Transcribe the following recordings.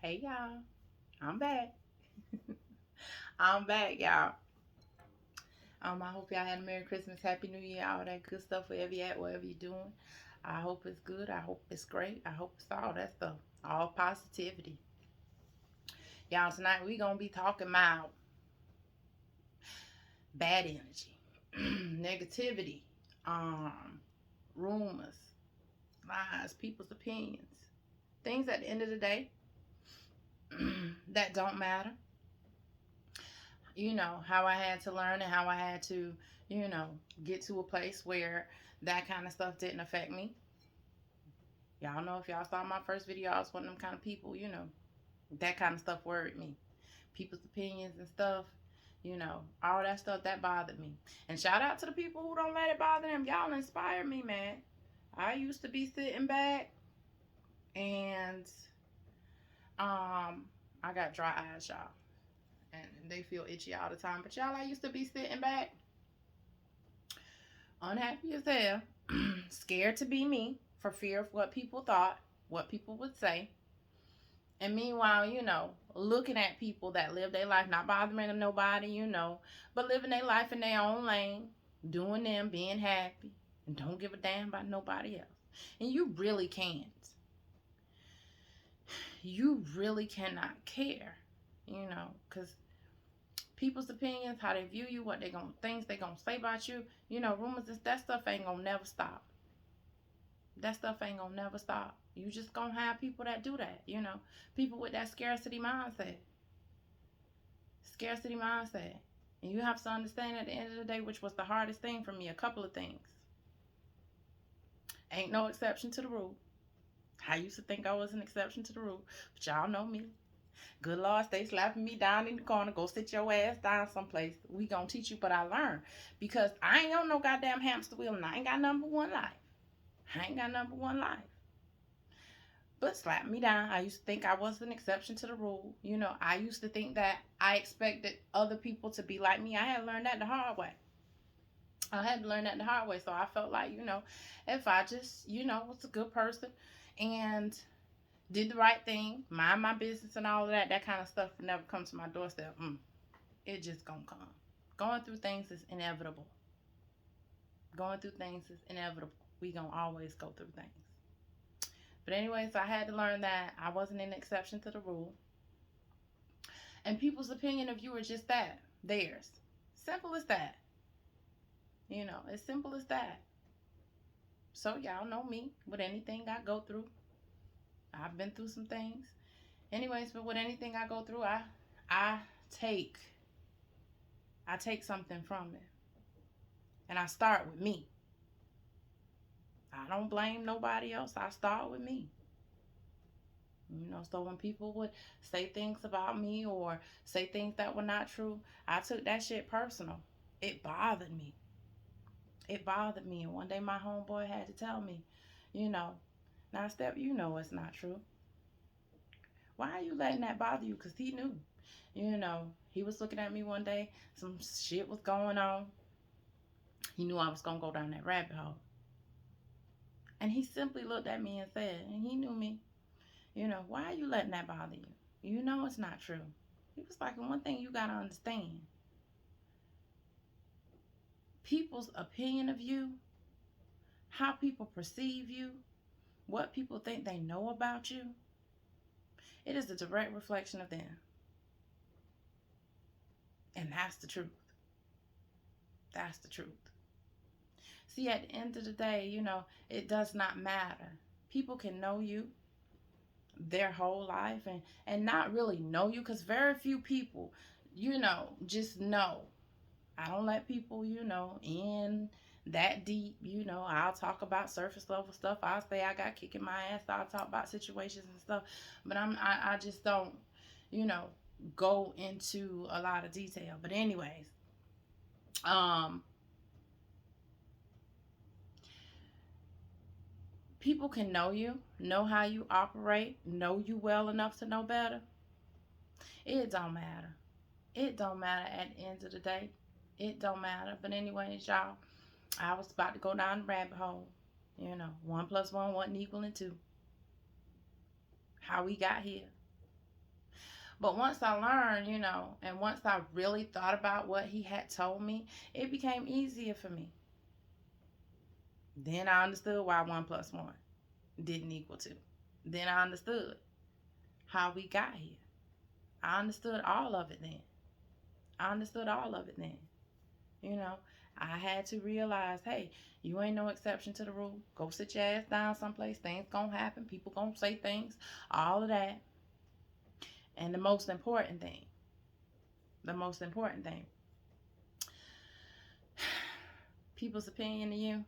Hey y'all, I'm back. I'm back, y'all. I hope y'all had a Merry Christmas, Happy New Year, all that good stuff wherever you at, whatever you're doing. I hope it's good. I hope it's great. I hope it's all that stuff. All positivity. Y'all, tonight we gonna be talking about bad energy, negativity, um, rumors, lies, people's opinions, things at the end of the day that don't matter. How I had to learn and how I had to, you know, get to a place where that kind of stuff didn't affect me. Y'all know, if y'all saw my first video, I was one of them kind of people, that kind of stuff worried me. People's opinions and stuff, all that stuff that bothered me. And shout out to the people who don't let it bother them. Y'all inspire me, man. I used to be sitting back and I got dry eyes, y'all. And they feel itchy all the time. But y'all, I used to be sitting back unhappy as hell, scared to be me for fear of what people thought, what people would say. And meanwhile, looking at people that live their life, not bothering nobody, but living their life in their own lane, doing them, being happy, and don't give a damn about nobody else. And you really can't. You really cannot care, because people's opinions, how they view you, what they gonna things they gonna say about you, rumors, that stuff ain't gonna never stop. That stuff ain't gonna never stop. You just gonna have people that do that, people with that scarcity mindset. Scarcity mindset. And you have to understand, at the end of the day, which was the hardest thing for me, a couple of things. Ain't no exception to the rule. I used to think I was an exception to the rule, but y'all know me. Good Lord, stay slapping me down in the corner. Go sit your ass down someplace. We gonna teach you, but I learned. Because I ain't on no goddamn hamster wheel, and I ain't got number one life. I ain't got number one life. But slap me down. I used to think I was an exception to the rule. I used to think that I expected other people to be like me. I had to learn that the hard way. So I felt like, if I just, was a good person and did the right thing, mind my business and all of that, that kind of stuff would never come to my doorstep. It just gonna come. Going through things is inevitable. We gonna always go through things. But anyways, I had to learn that I wasn't an exception to the rule. And people's opinion of you are just that, theirs. Simple as that. As simple as that. So y'all know me. With anything I go through, I've been through some things. Anyways, but with anything I go through, I take something from it. And I start with me. I don't blame nobody else. I start with me. So when people would say things about me or say things that were not true, I took that shit personal. It bothered me. And one day my homeboy had to tell me, now Steph, it's not true. Why are you letting that bother you? Because he knew. He was looking at me one day. Some shit was going on. He knew I was going to go down that rabbit hole. And he simply looked at me and said, and he knew me, why are you letting that bother you? It's not true. He was like, one thing you got to understand. People's opinion of you, how people perceive you, what people think they know about you, it is a direct reflection of them. And that's the truth. That's the truth. See, at the end of the day, it does not matter. People can know you their whole life and not really know you, because very few people, just know. I don't let people, in that deep, I'll talk about surface level stuff. I'll say I got kicking my ass. I'll talk about situations and stuff. But I just don't, go into a lot of detail. But anyways, people can know you, know how you operate, know you well enough to know better. It don't matter. It don't matter at the end of the day. It don't matter. But anyways, y'all, I was about to go down the rabbit hole. 1 + 1 wasn't equaling 2. How we got here. But once I learned, and once I really thought about what he had told me, it became easier for me. Then I understood why 1 plus 1 didn't equal 2. Then I understood how we got here. I understood all of it then. I understood all of it then. You know, I had to realize, hey, you ain't no exception to the rule. Go sit your ass down someplace. Things gonna happen. People gonna say things. All of that. And the most important thing, people's opinion of you,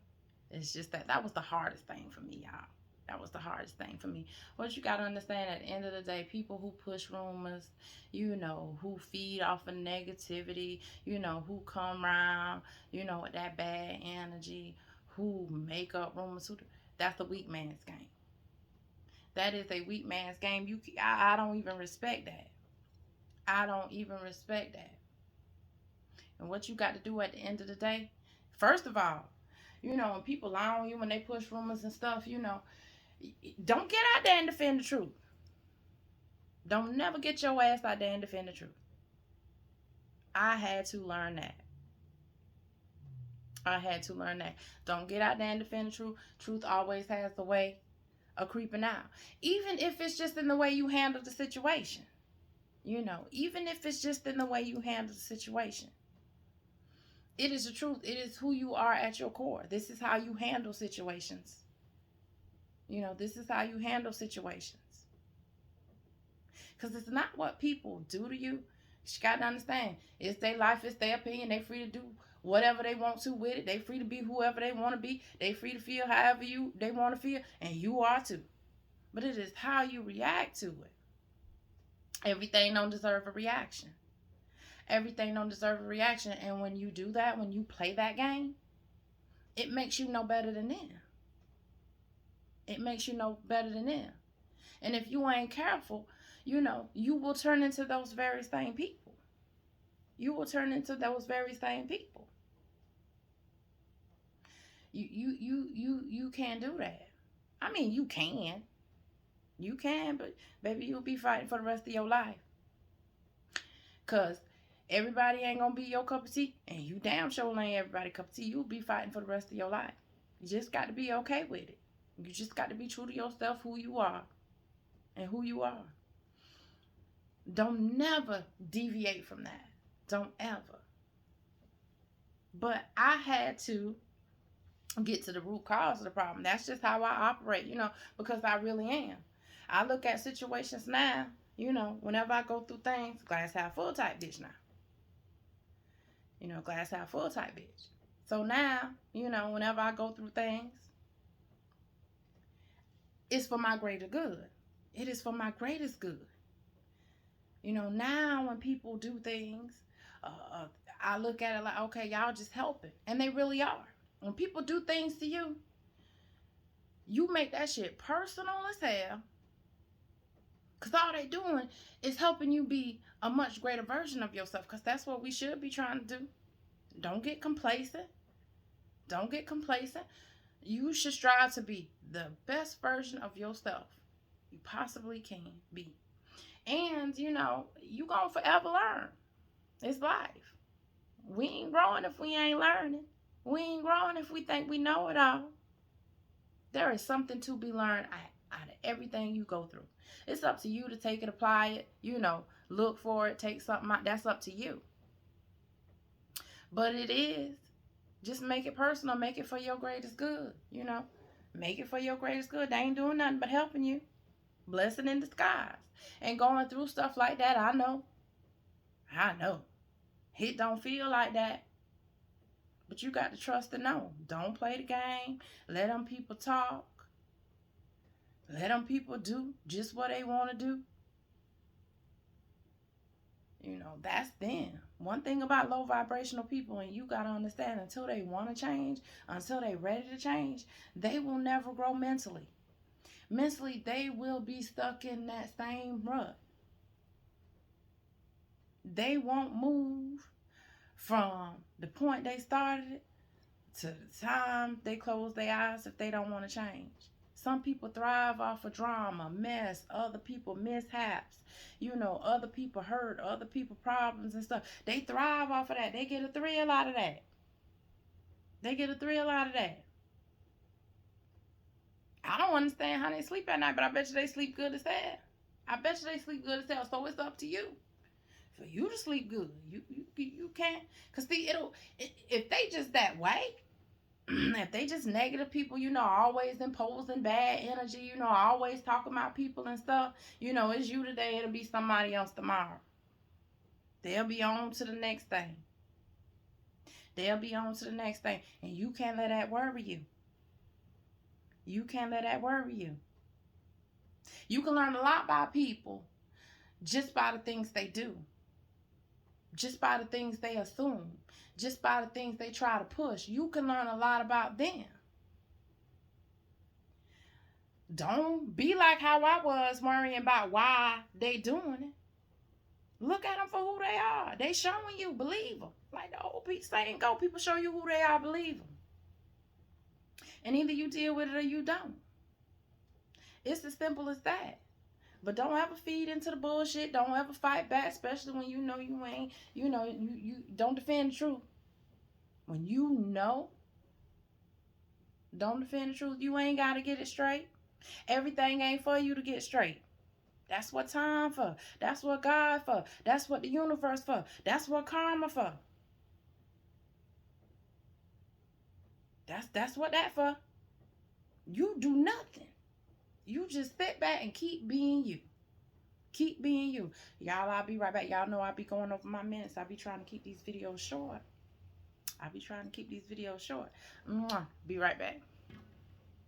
it's just that was the hardest thing for me, y'all. That was the hardest thing for me. What you got to understand, at the end of the day, people who push rumors, who feed off of negativity, who come around, with that bad energy, who make up rumors, that's a weak man's game. That is a weak man's game. I don't even respect that. I don't even respect that. And what you got to do at the end of the day, first of all, when people lie on you, when they push rumors and stuff, don't get out there and defend the truth. Don't never get your ass out there and defend the truth. I had to learn that. Don't get out there and defend the truth. Truth always has the way of creeping out. Even if it's just in the way you handle the situation. Even if it's just in the way you handle the situation. It is the truth. It is who you are at your core. This is how you handle situations. This is how you handle situations. Because it's not what people do to you. You got to understand. It's their life. It's their opinion. They're free to do whatever they want to with it. They're free to be whoever they want to be. They're free to feel however they want to feel. And you are too. But it is how you react to it. Everything don't deserve a reaction. Everything don't deserve a reaction. And when you do that, when you play that game, it makes you no better than them. It makes you no better than them. And if you ain't careful, you will turn into those very same people. You will turn into those very same people. You can't do that. I mean, you can. You can, but baby, you'll be fighting for the rest of your life. Because everybody ain't going to be your cup of tea, and you damn sure ain't everybody's cup of tea. You'll be fighting for the rest of your life. You just got to be okay with it. You just got to be true to yourself, who you are, and who you are. Don't never deviate from that. Don't ever. But I had to get to the root cause of the problem. That's just how I operate, because I really am. I look at situations now, whenever I go through things, glass half full type bitch now. Glass half full type bitch. So now, whenever I go through things, it's for my greater good. It is for my greatest good. Now when people do things, I look at it like, okay, y'all just helping. And they really are. When people do things to you, you make that shit personal as hell. Because all they doing is helping you be a much greater version of yourself. Because that's what we should be trying to do. Don't get complacent. Don't get complacent. You should strive to be the best version of yourself you possibly can be. And, you gonna forever learn. It's life. We ain't growing if we ain't learning. We ain't growing if we think we know it all. There is something to be learned out of everything you go through. It's up to you to take it, apply it, look for it, take something out. That's up to you. But it is. Just make it personal. Make it for your greatest good, Make it for your greatest good. They ain't doing nothing but helping you. Blessing in disguise. And going through stuff like that, I know. It don't feel like that. But you got to trust and know. Don't play the game. Let them people talk. Let them people do just what they want to do. That's them. One thing about low vibrational people, and you got to understand, until they want to change, until they ready to change, they will never grow mentally. Mentally, they will be stuck in that same rut. They won't move from the point they started to the time they close their eyes if they don't want to change. Some people thrive off of drama, mess, other people mishaps, other people hurt, other people problems and stuff. They thrive off of that. They get a thrill out of that. They get a thrill out of that. I don't understand how they sleep at night, but I bet you they sleep good as hell. I bet you they sleep good as hell. So it's up to you. For you to sleep good, you can't. Cause see, if they just that way, if they just negative people, always imposing bad energy, always talking about people and stuff, it's you today, it'll be somebody else tomorrow. They'll be on to the next thing. They'll be on to the next thing. And you can't let that worry you. You can't let that worry you. You can learn a lot by people just by the things they do. Just by the things they assume. Just by the things they try to push. You can learn a lot about them. Don't be like how I was worrying about why they doing it. Look at them for who they are. They showing you, believe them. Like the old saying go, people show you who they are, believe them. And either you deal with it or you don't. It's as simple as that. But don't ever feed into the bullshit. Don't ever fight back, especially when you ain't, you don't defend the truth. When don't defend the truth. You ain't got to get it straight. Everything ain't for you to get straight. That's what time for. That's what God for. That's what the universe for. That's what karma for. That's what that for. You do nothing. You just sit back and keep being you. Keep being you. Y'all, I'll be right back. Y'all know I'll be going over my minutes. I'll be trying to keep these videos short. Be right back.